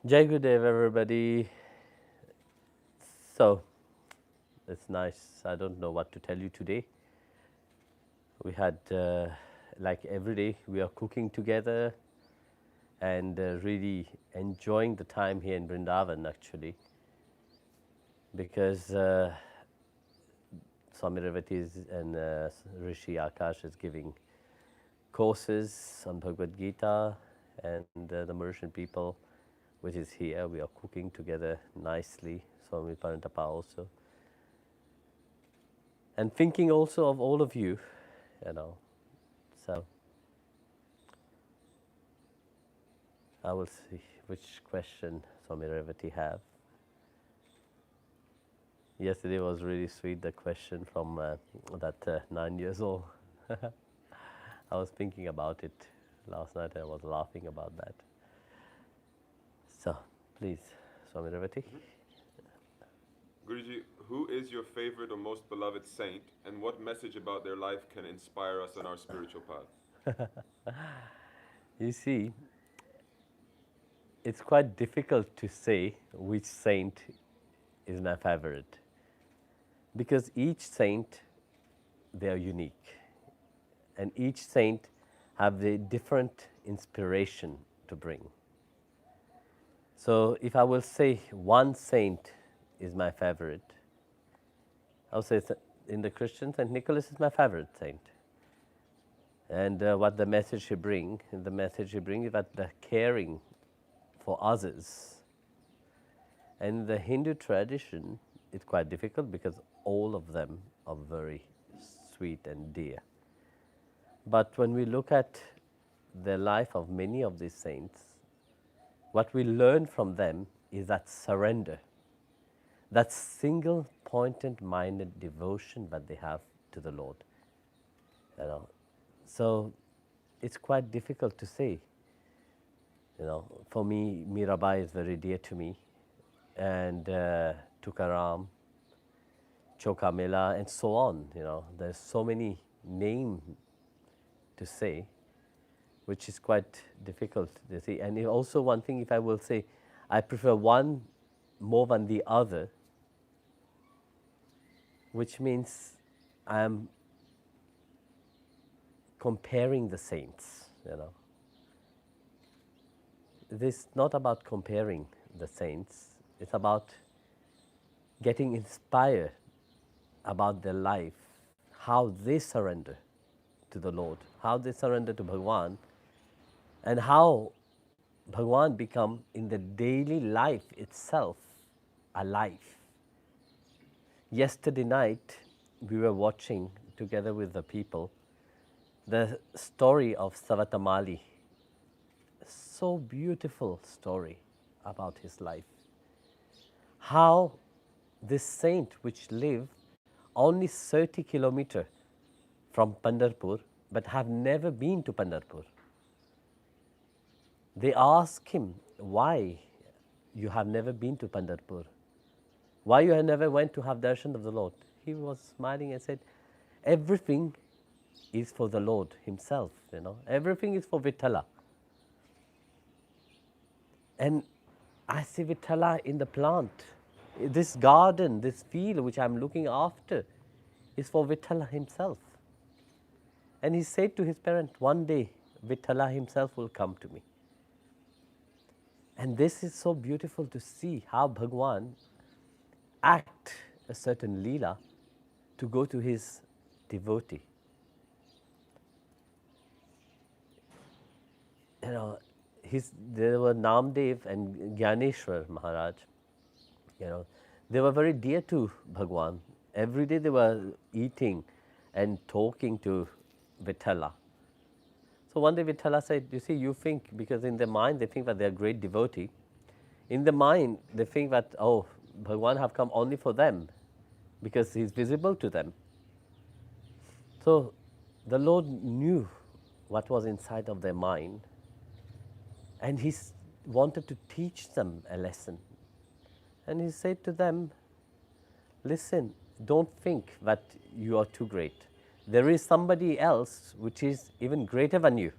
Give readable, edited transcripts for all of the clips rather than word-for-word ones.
Jai Gurudev, everybody. So, it's nice. I don't know what to tell you today. We had, like every day, we are cooking together and really enjoying the time here in Vrindavan, actually, because Swami Revati and Rishi Akash is giving courses on Bhagavad Gita, and the Mauritian people, which is here, we are cooking together nicely. Swami Parantapa also. And thinking also of all of you, you know. So I will see which question Swami Revati have. Yesterday was really sweet, the question from that 9 years old. I was thinking about it last night and I was laughing about that. So, please, Swami Revati. Guruji, who is your favorite or most beloved saint, and what message about their life can inspire us on our spiritual path? You see, it's quite difficult to say which saint is my favorite, because each saint, they are unique, and each saint have a different inspiration to bring. So if I will say one saint is my favorite, I'll say in the Christian, Saint Nicholas is my favorite saint. And what the message he brings is that the caring for others. And the Hindu tradition, it's quite difficult because all of them are very sweet and dear. But when we look at the life of many of these saints, what we learn from them is that surrender, that single pointed minded devotion that they have to the Lord. You know, so it's quite difficult to say. You know, for me, Mirabai is very dear to me, and Tukaram, Chokamela, and so on. You know, there's so many names to say, which is quite difficult to see. And also one thing, if I will say, I prefer one more than the other, which means I am comparing the saints, you know. This is not about comparing the saints, it's about getting inspired about their life, how they surrender to the Lord, how they surrender to Bhagwan, and how Bhagwan become in the daily life itself a life. Yesterday night, we were watching together with the people the story of Savatamali. So beautiful story about his life. How this saint, which lived only 30 kilometers from Pandharpur, but have never been to Pandharpur. They asked him, why you have never been to Pandharpur? Why you have never went to have darshan of the Lord? He was smiling and said, everything is for the Lord himself, you know. Everything is for Vithala. And I see Vithala in the plant. This garden, this field which I'm looking after is for Vithala himself. And he said to his parent, one day Vithala himself will come to me. And this is so beautiful to see how Bhagwan act a certain leela to go to his devotee. You know, there were Namdev and Gyaneshwar Maharaj. You know, they were very dear to Bhagwan. Every day they were eating and talking to Vithala. So one day Vithala said, you see, you think, because in their mind they think that they are great devotee. In the mind they think that, oh, Bhagwan have come only for them because he's visible to them. So the Lord knew what was inside of their mind, and he wanted to teach them a lesson. And he said to them, listen, don't think that you are too great. There is somebody else which is even greater than you,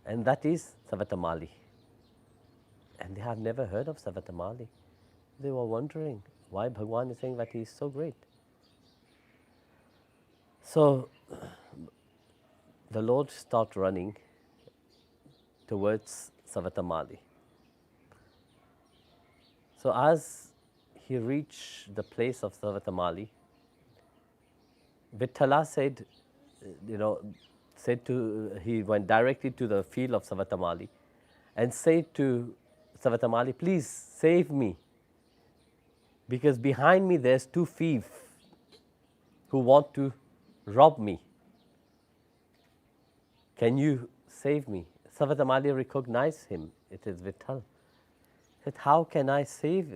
and that is Savatamali. And they have never heard of Savatamali. They were wondering why Bhagwan is saying that he is so great. So the Lord started running towards Savatamali. So as he reached the place of Savatamali, Vithala said, he went directly to the field of Savatamali and said to Savatamali, please save me, because behind me there's two thieves who want to rob me. Can you save me? Savatamali recognized him. It is Vitthal. He said, how can I save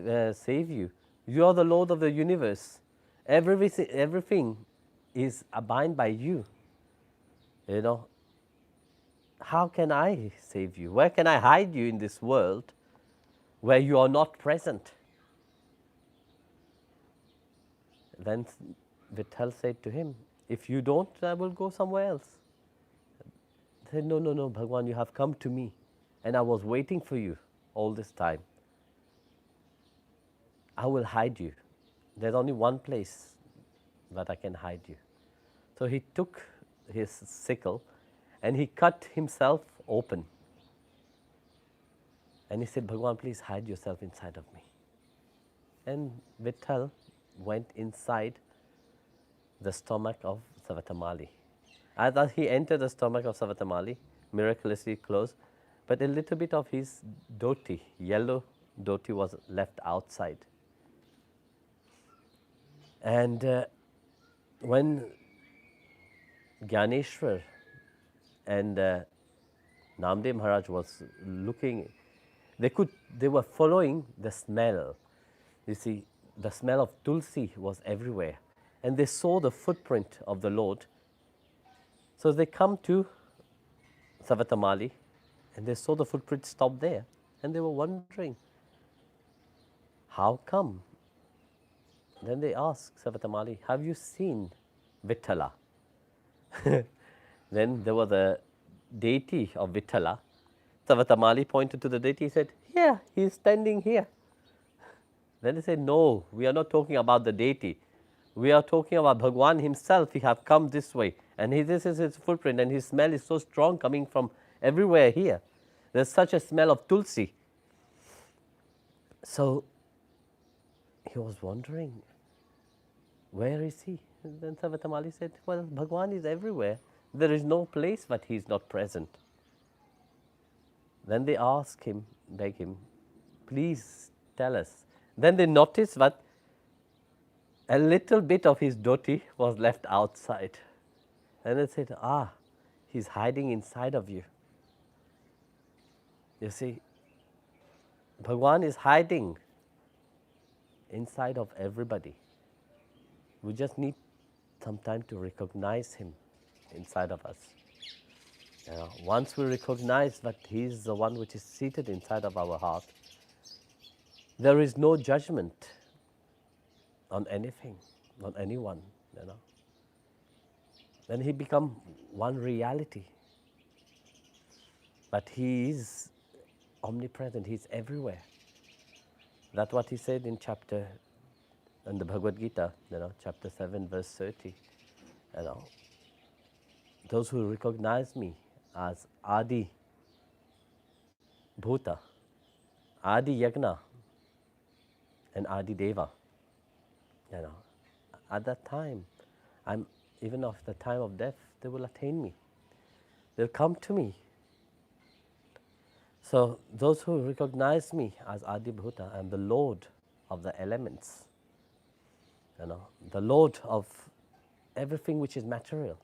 you? You are the Lord of the universe. Everything is bound by you. How can I save you? Where can I hide you in this world where you are not present? Then Vitthal said to him, if you don't, I will go somewhere else. He said, no, Bhagwan, you have come to me and I was waiting for you all this time. I will hide you. There's only one place that I can hide you. So he took his sickle and he cut himself open. And he said, Bhagwan, please hide yourself inside of me. And Vitthal went inside the stomach of Savatamali. As he entered the stomach of Savatamali, miraculously closed, but a little bit of his dhoti, yellow dhoti, was left outside. And when Gyaneshwar and Namdev Maharaj was looking, they were following the smell. You see, the smell of tulsi was everywhere. And they saw the footprint of the Lord. So they come to Savatamali and they saw the footprint stop there. And they were wondering, how come? Then they asked Savatamali, have you seen Vithala? Then there was a deity of Vithala. Savatamali pointed to the deity. He said, yeah, he is standing here. Then they said, no, we are not talking about the deity. We are talking about Bhagwan himself. He have come this way. And this is his footprint. And his smell is so strong coming from everywhere here. There's such a smell of tulsi. So he was wondering, where is he? And then Savatamali said, well, Bhagwan is everywhere. There is no place that he is not present. Then they ask him, beg him, please tell us. Then they noticed that a little bit of his dhoti was left outside. And they said, he's hiding inside of you. You see, Bhagwan is hiding inside of everybody. We just need some time to recognize him inside of us. Once we recognize that he is the one which is seated inside of our heart, there is no judgment on anything, on anyone. Then he becomes one reality. But he is omnipresent, he is everywhere. That's what he said in the Bhagavad Gita, chapter 7, verse 30. Those who recognize me as Adi Bhuta, Adi Yagna, and Adi Deva, at that time, even of the time of death, they will attain me. They'll come to me. So those who recognize me as Adi Bhuta, I'm the Lord of the elements, the Lord of everything which is material.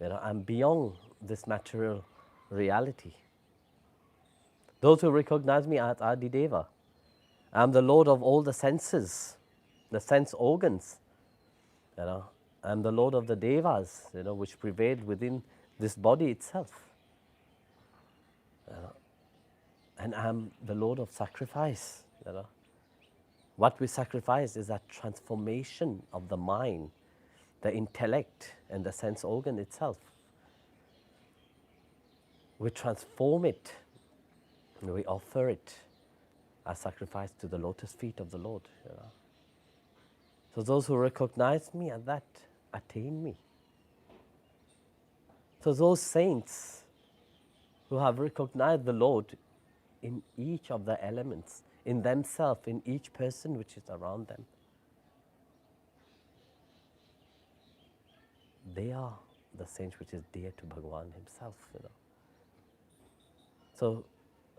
I'm beyond this material reality. Those who recognize me as Adi Deva, I'm the Lord of all the senses, the sense organs. I'm the Lord of the Devas, which prevail within this body itself. And I'm the Lord of sacrifice. What we sacrifice is that transformation of the mind, the intellect, and the sense organ itself. We transform it And we offer it as sacrifice to the lotus feet of the Lord. You know. So those who recognize me as that attain me. So those saints who have recognized the Lord in each of the elements, in themselves, in each person which is around them, they are the saints which is dear to Bhagavan himself. You know. So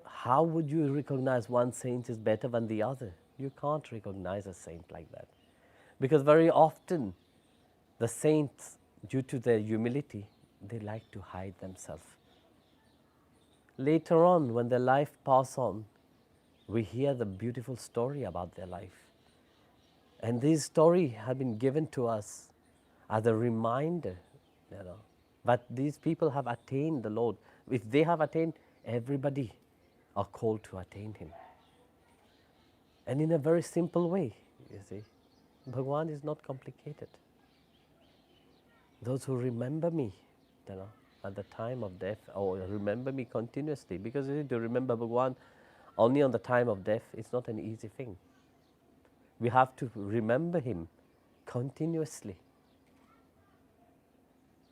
how would you recognize one saint is better than the other? You can't recognize a saint like that. Because very often the saints, due to their humility, they like to hide themselves. Later on, when their life pass on, we hear the beautiful story about their life. And these stories have been given to us as a reminder, you know, that these people have attained the Lord. If they have attained, everybody are called to attain Him. And in a very simple way, you see. Bhagavan is not complicated. Those who remember me, you know, at the time of death, or remember me continuously, because you see, to remember Bhagavan only on the time of death, it's not an easy thing. We have to remember Him continuously.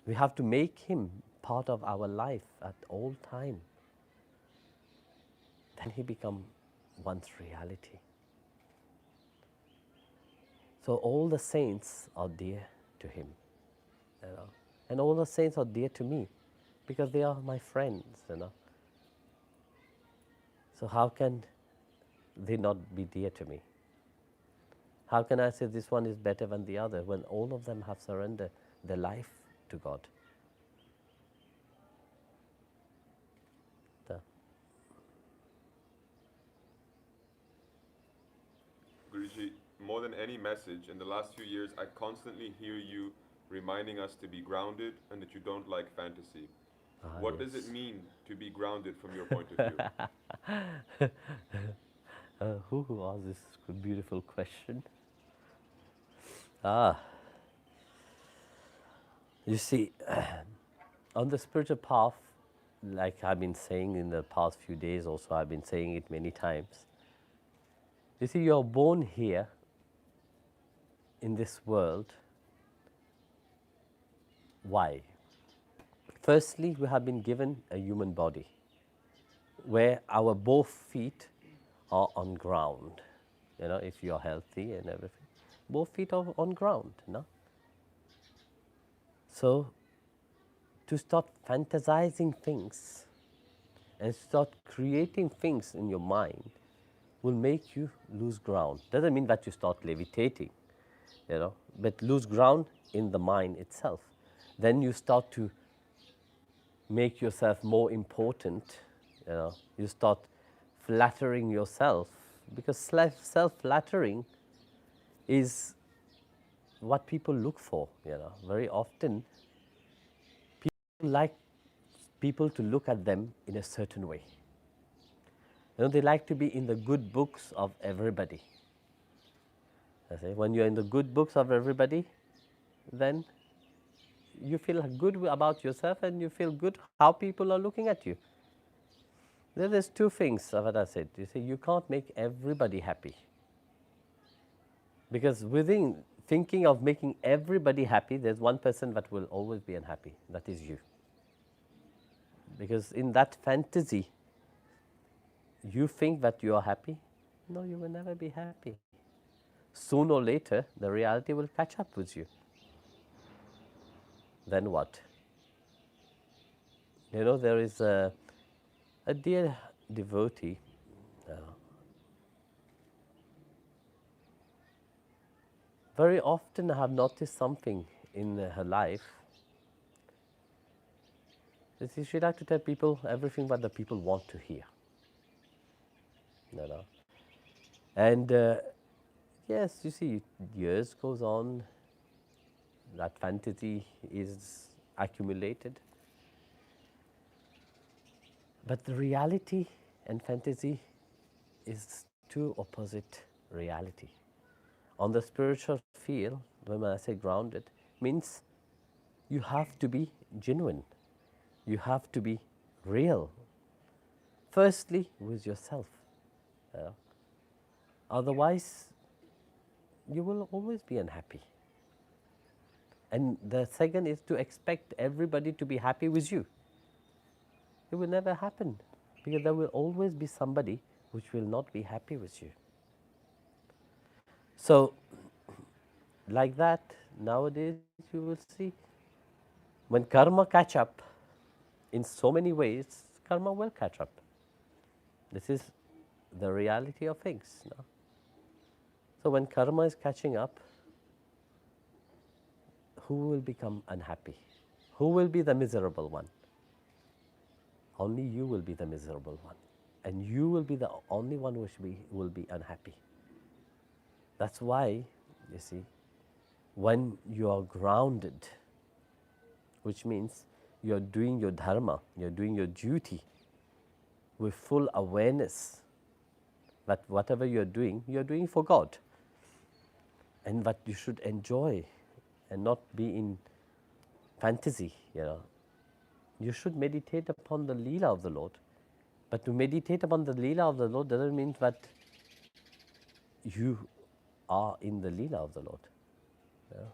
We have to make Him part of our life at all time. Then He becomes one's reality. So all the saints are dear to Him, you know, and all the saints are dear to me, because they are my friends, you know. So how can they not be dear to me? How can I say this one is better than the other when all of them have surrendered their life to God? Guruji, more than any message, in the last few years, I constantly hear you reminding us to be grounded and that you don't like fantasy. What does it mean to be grounded from your point of view? Who asked this beautiful question? You see, on the spiritual path, like I've been saying in the past few days also, I've been saying it many times. You see, you're born here in this world. Why? Firstly, we have been given a human body where our both feet are on ground. You know, if you're healthy and everything, both feet are on ground, no? So, to start fantasizing things and start creating things in your mind will make you lose ground. Doesn't mean that you start levitating, you know, but lose ground in the mind itself. Then you start to make yourself more important, you know. You start flattering yourself, because self-flattering is what people look for, you know. Very often, people like people to look at them in a certain way. You know, they like to be in the good books of everybody. I say, when you're in the good books of everybody, then you feel good about yourself and you feel good how people are looking at you. There's two things that I said. You see, you can't make everybody happy. Because within thinking of making everybody happy, there's one person that will always be unhappy. That is you. Because in that fantasy, you think that you are happy. No, you will never be happy. Sooner or later, the reality will catch up with you. Then what? You know, there is a dear devotee. Very often I have noticed something in her life. She likes to tell people everything what the people want to hear. You know. And yes, you see, years goes on, that fantasy is accumulated. But the reality and fantasy is two opposite reality. On the spiritual field, when I say grounded, means you have to be genuine. You have to be real. firstly with yourself. uh, Otherwise, you will always be unhappy. And the second is to expect everybody to be happy with you. It will never happen, because there will always be somebody which will not be happy with you. So, like that, nowadays you will see, when karma catch up, in so many ways, karma will catch up. This is the reality of things. No? So when karma is catching up, who will become unhappy? Who will be the miserable one? Only you will be the miserable one. And you will be the only one which will be unhappy. That's why, you see, when you are grounded, which means you're doing your dharma, you're doing your duty with full awareness that whatever you're doing for God. And that you should enjoy and not be in fantasy, you know. You should meditate upon the Leela of the Lord. But to meditate upon the Leela of the Lord doesn't mean that you are in the Leela of the Lord. You know.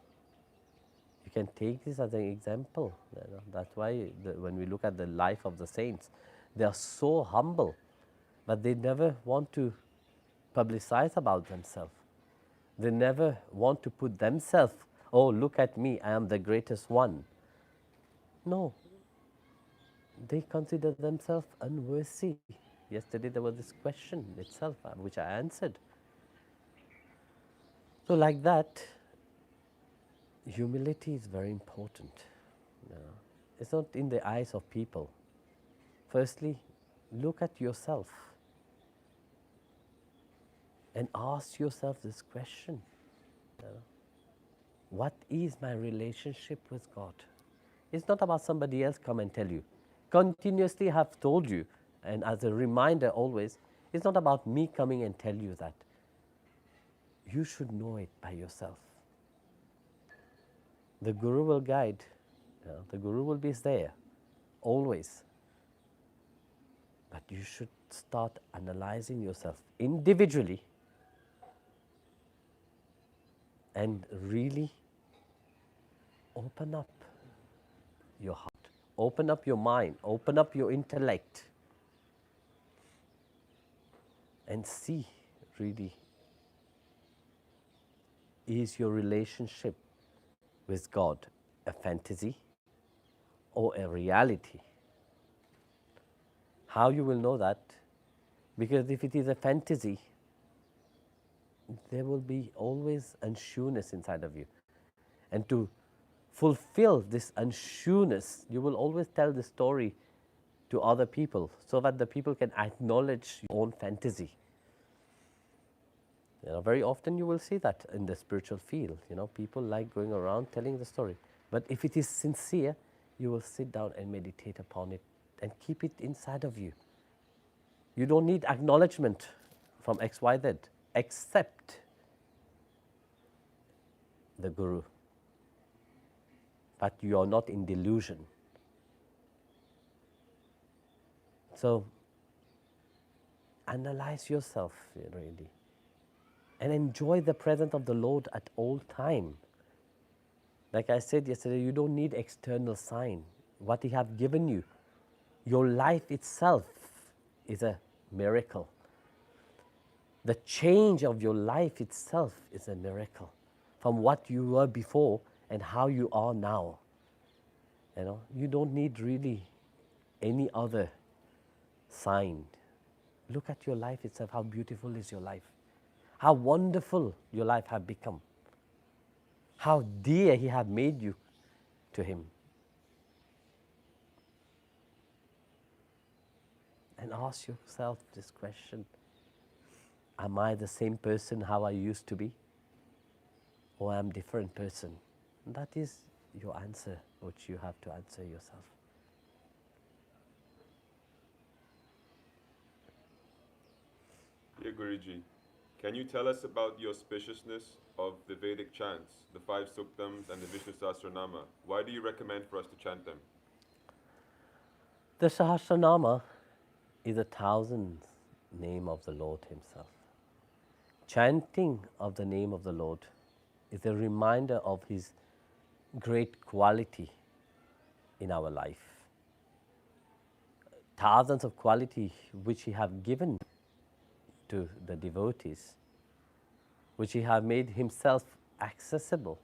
You can take this as an example. You know. That's why when we look at the life of the saints, they are so humble that they never want to publicize about themselves. They never want to put themselves, oh, look at me, I am the greatest one. No. They consider themselves unworthy. Yesterday there was this question itself, which I answered. So like that, humility is very important. You know. It's not in the eyes of people. Firstly, look at yourself and ask yourself this question. You know. What is my relationship with God? It's not about somebody else come and tell you. Continuously have told you, and as a reminder always, it's not about me coming and tell you that. You should know it by yourself. The Guru will guide, you know, the Guru will be there, always. But you should start analyzing yourself individually and really open up your heart, open up your mind, open up your intellect, and see really, is your relationship with God a fantasy or a reality? How you will know that? Because if it is a fantasy, there will be always unsureness inside of you. And to fulfill this unsureness, you will always tell the story to other people so that the people can acknowledge your own fantasy. You know, very often you will see that in the spiritual field. You know, people like going around telling the story. But if it is sincere, you will sit down and meditate upon it and keep it inside of you. You don't need acknowledgement from XYZ, except the Guru. But you are not in delusion. So, analyze yourself really. And enjoy the presence of the Lord at all time. Like I said yesterday, you don't need external sign. What He has given you, your life itself is a miracle. The change of your life itself is a miracle. From what you were before and how you are now. You know, you don't need really any other sign. Look at your life itself. How beautiful is your life? How wonderful your life has become. How dear He has made you to Him. And ask yourself this question. Am I the same person how I used to be? Or am I a different person? And that is your answer, which you have to answer yourself. Dear Guruji, can you tell us about the auspiciousness of the Vedic chants, the 5 Suktams and the Vishnu Sahasranama? Why do you recommend for us to chant them? The Sahasranama is a thousandth name of the Lord Himself. Chanting of the name of the Lord is a reminder of His great quality in our life. Thousands of quality which He have given to the devotees, which He have made Himself accessible,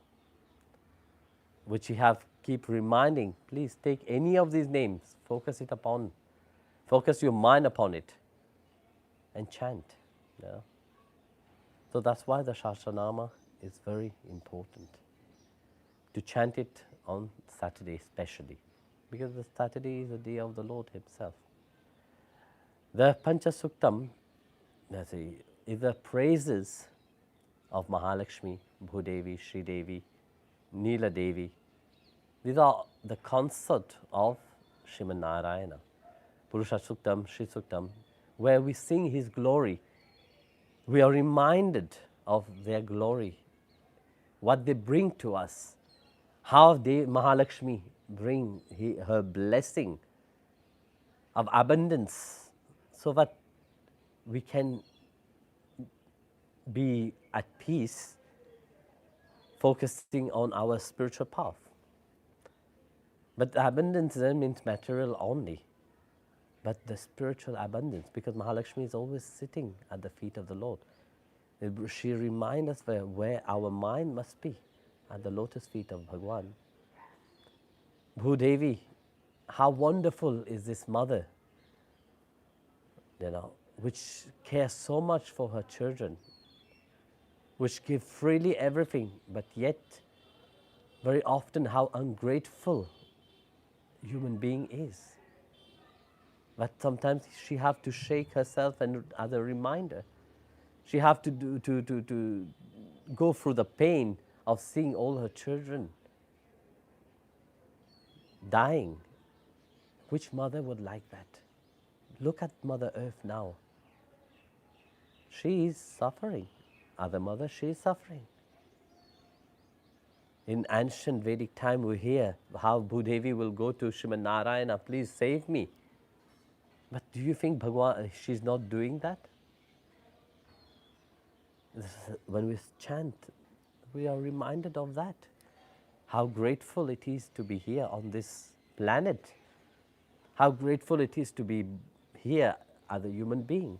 which He have keep reminding, please take any of these names, focus your mind upon it and chant. You know? So that's why the Shastranama is very important. To chant it on Saturday especially, because the Saturday is the day of the Lord Himself. The Panchasuktam is the praises of Mahalakshmi, Bhudevi, Sri Devi, Neela Devi. These are the concert of Sriman Narayana, Purusha Suktam, Sri Suktam, where we sing His glory. We are reminded of their glory, what they bring to us, how Mahalakshmi bring her blessing of abundance, so that we can be at peace, focusing on our spiritual path. But abundance then means material only, but the spiritual abundance, because Mahalakshmi is always sitting at the feet of the Lord. She reminds us where our mind must be, at the lotus feet of Bhagwan. Bhudevi, how wonderful is this mother, which cares so much for her children, which give freely everything, but yet very often how ungrateful human being is. But sometimes she have to shake herself, and as a reminder, she have to go through the pain of seeing all her children dying. Which mother would like that? Look at Mother Earth now. She is suffering. Other mother, she is suffering. In ancient Vedic time, we hear how Bhudevi will go to Sriman Narayana, please save me. But do you think Bhagwan, she's not doing that? When we chant, we are reminded of that. How grateful it is to be here on this planet. How grateful it is to be here as a human being.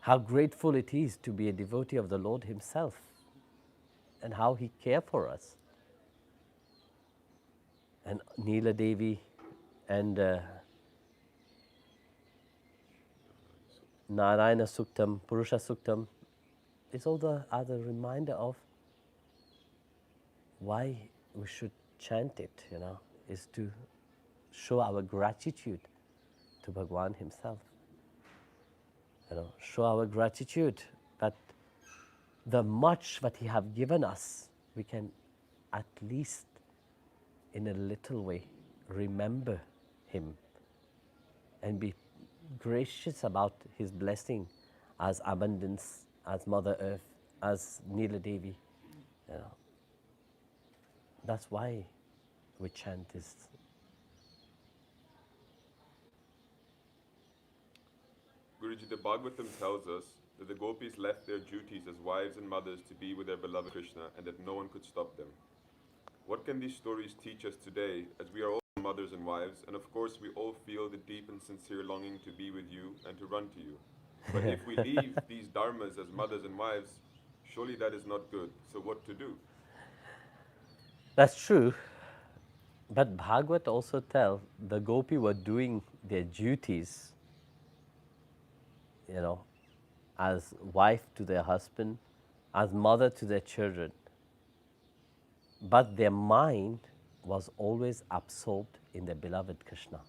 How grateful it is to be a devotee of the Lord Himself, and how He cares for us. And Neela Devi and Narayana Suktam, Purusha Suktam, is also a reminder of why we should chant it, is to show our gratitude to Bhagwan Himself. Show our gratitude that the much that He have given us, we can at least in a little way remember Him and be gracious about His blessing as abundance, as Mother Earth, as Neela Devi. That's why we chant this. Guruji, the Bhagavatam tells us that the gopis left their duties as wives and mothers to be with their beloved Krishna, and that no one could stop them. What can these stories teach us today, as we are all mothers and wives, and of course we all feel the deep and sincere longing to be with you and to run to you. But if we leave these dharmas as mothers and wives, surely that is not good. So what to do? That's true. But Bhagavad also tells the gopi were doing their duties, as wife to their husband, as mother to their children. But their mind was always absorbed in their beloved Krishna.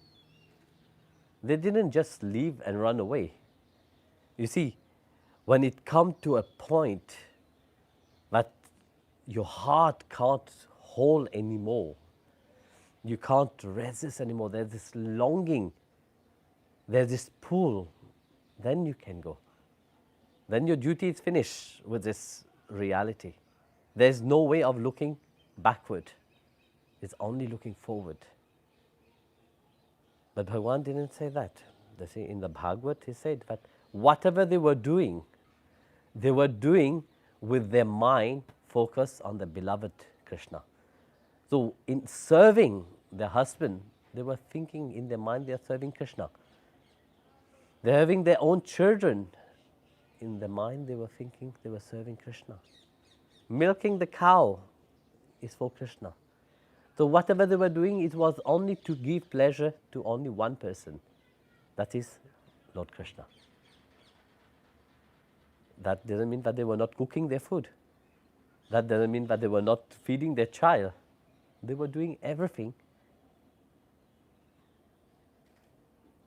They didn't just leave and run away. You see, when it comes to a point that your heart can't hold anymore, you can't resist anymore, there's this longing, there's this pull, then you can go. Then your duty is finished with this reality. There's no way of looking backward. It's only looking forward. But Bhagwan didn't say that. They say in the Bhagavad, he said that whatever they were doing with their mind focused on the beloved Krishna. So in serving their husband, they were thinking in their mind they are serving Krishna. They're having their own children. In their mind they were thinking they were serving Krishna. Milking the cow is for Krishna. So whatever they were doing, it was only to give pleasure to only one person. That is Lord Krishna. That doesn't mean that they were not cooking their food. That doesn't mean that they were not feeding their child. They were doing everything,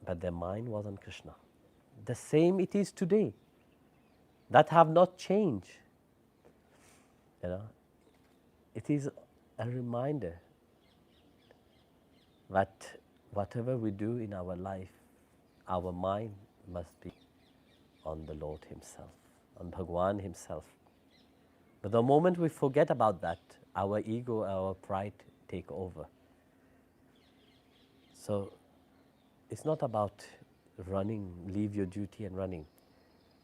but their mind was on Krishna. The same it is today. That have not changed. It is a reminder that whatever we do in our life, our mind must be on the Lord Himself, on Bhagwan Himself. But the moment we forget about that, our ego, our pride take over. So it's not about running, leave your duty and running,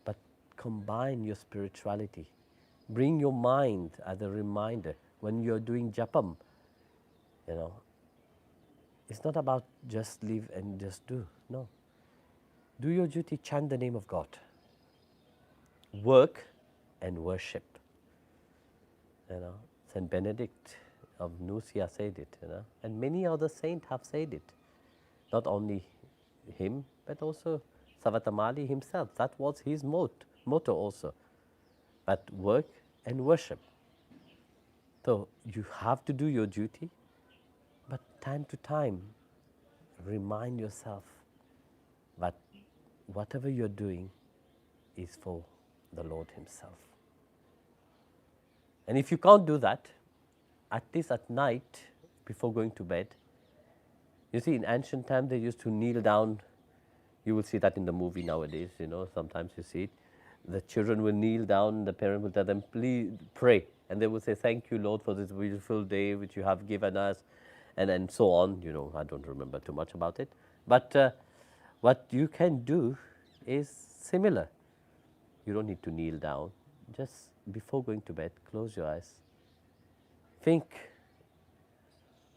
but combine your spirituality. Bring your mind as a reminder. When you're doing japam, it's not about just live and just do. No. Do your duty, chant the name of God. Work and worship. Saint Benedict of Nursia said it, and many other saints have said it. Not only him, but also Savatamali himself. That was his motto also. But work and worship. So you have to do your duty, but time to time, remind yourself that whatever you're doing is for the Lord Himself. And if you can't do that, at least at night, before going to bed, you see, in ancient times they used to kneel down. You will see that in the movie nowadays, sometimes you see it. The children will kneel down, the parent will tell them, please pray. And they will say, thank you, Lord, for this beautiful day which you have given us, and so on. I don't remember too much about it. But what you can do is similar. You don't need to kneel down. Just before going to bed, close your eyes. Think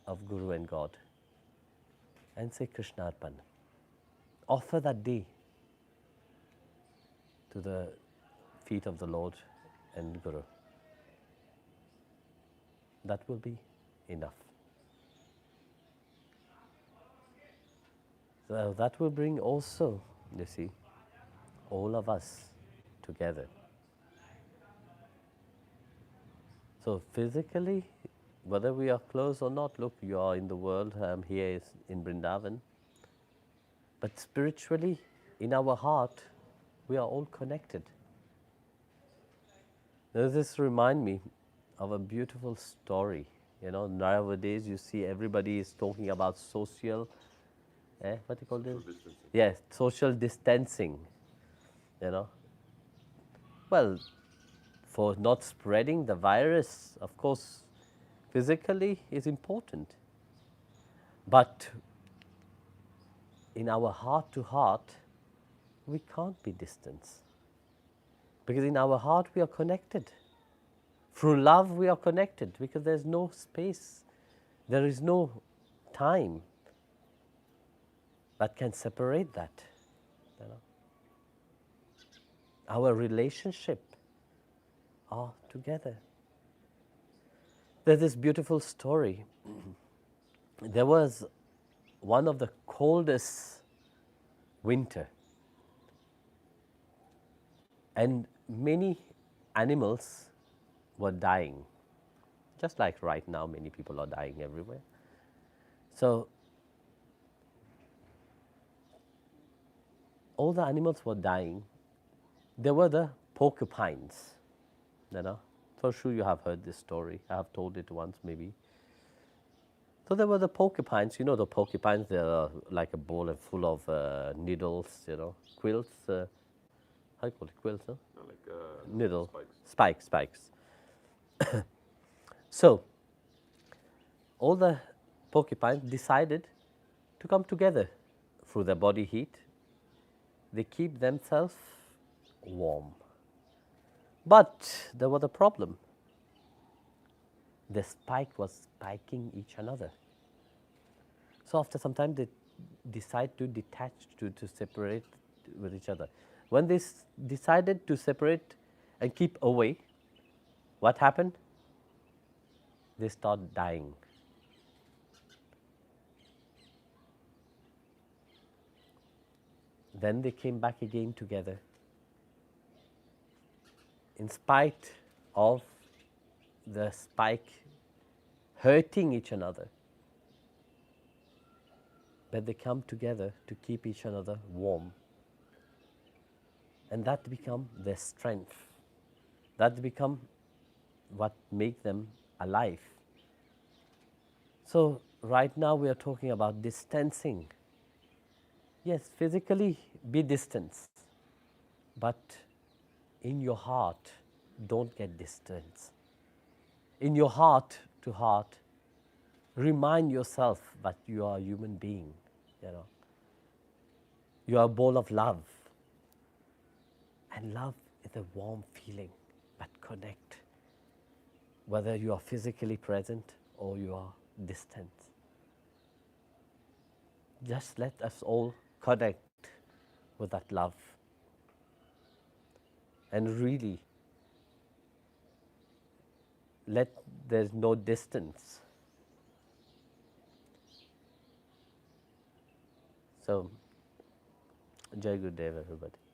of Guru and God and say Krishna Arpan. Offer that day to the feet of the Lord and Guru. That will be enough. So that will bring also, you see, all of us together. So physically, whether we are close or not, look, you are in the world, I'm here in Vrindavan. But spiritually, in our heart, we are all connected. Does this remind me of a beautiful story? Nowadays you see everybody is talking about social, what do you call this? Social distancing. Yes, social distancing. Well, for not spreading the virus, of course, physically is important. But in our heart to heart, we can't be distant. Because in our heart we are connected. Through love we are connected because there's no space, there is no time that can separate that. Our relationship are together. There's this beautiful story. There was one of the coldest winter, and many animals were dying. Just like right now, many people are dying everywhere. So all the animals were dying. There were the porcupines. For sure you have heard this story. I have told it once maybe. So there were the porcupines. The porcupines, they're like a ball and full of needles, quills. How do you call it? Quills, huh? No, like needle. spikes. So all the porcupines decided to come together through their body heat they keep themselves warm. But there was a problem. The spike was spiking each another. So after some time, they decide to detach, to separate with each other. When they decided to separate and keep away, what happened? They start dying. Then they came back again together. In spite of the spike hurting each another, but they come together to keep each other warm. And that become their strength. That become what make them alive. So right now we are talking about distancing. Yes, physically be distant, but in your heart, don't get distance. In your heart to heart, remind yourself that you are a human being. You are a ball of love. And love is a warm feeling, but connect. Whether you are physically present or you are distant. Just let us all connect with that love. And really, there's no distance. So, Jai Gurudev, everybody.